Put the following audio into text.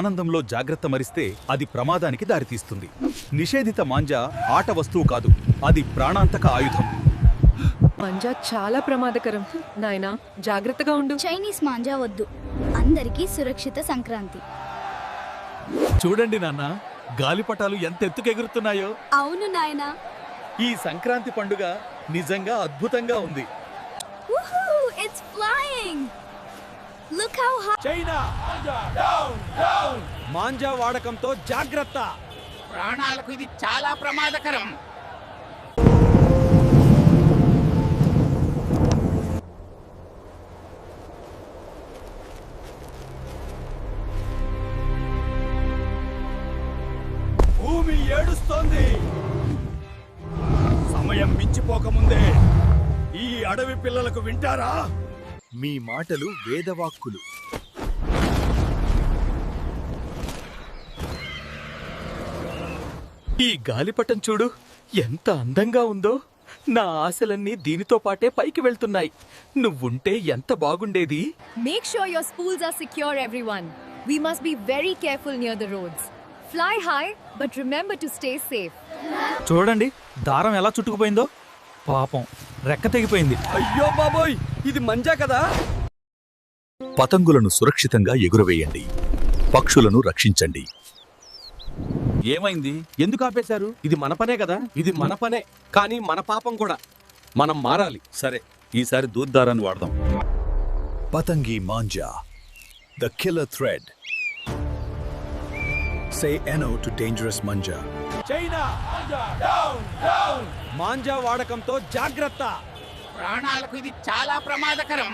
ఆనందంలో జాగ్రత్త మరిస్తే అది ప్రమాదానికి దారితీస్తుంది. నిషేధిత మాంజా ఆట వస్తువు కాదు, అది ప్రాణాంతక ఆయుధం. మాంజా చాలా ప్రమాదకరం. నాయనా జాగ్రత్తగా ఉండు. చైనీస్ మాంజా వద్దు. అందరికీ సురక్షిత సంక్రాంతి. చూడండి నాన్న, గాలిపటాలు ఎంత ఎత్తుకెగురుతున్నాయో. అవును నాయనా. ఈ సంక్రాంతి పండుగ నిజంగా అద్భుతంగా ఉంది. It's flying. Look how high. China manja వాడకంతో జాగ్రత్త. ప్రాణాలకు ఇది చాలా ప్రమాదకరం. భూమి ఏడుస్తోంది. సమయం మించిపోకముందే ఈ అడవి పిల్లలకు వింటారా? మీ మాటలు వేదవాక్కులు. ఈ గాలిపటం చూడు, ఎంత అందంగా ఉందో. నా ఆశలన్నీ దీనితో పాటే పైకి వెళ్తున్నాయి. నువ్వుంటే ఎంత బాగుండేది. Make sure your spools are secure, everyone. We must be very careful near the roads. Fly high, but remember to stay safe. చూడండి, దారం ఎలా చుట్టుకుపోయిందో. పాపం, రెక్క తెగిపోయింది. అయ్యో బాబోయ్, ఇది మంజా కదా. పతంగులను సురక్షితంగా ఎగురవేయండి. పక్షులను రక్షించండి. ఏమైంది? ఎందుకు ఆపేశారు? ఇది మన పనే కదా. ఇది మన పనే, కానీ మన పాపం కూడా. మనం మారాలి. సరే, ఈసారి దూద్దారాన్ని వాడదాం. పతంగి manja, the killer thread. Say no to dangerous manja. China manja వాడకంతో జాగ్రత్త. ప్రాణాలకు ఇది చాలా ప్రమాదకరం.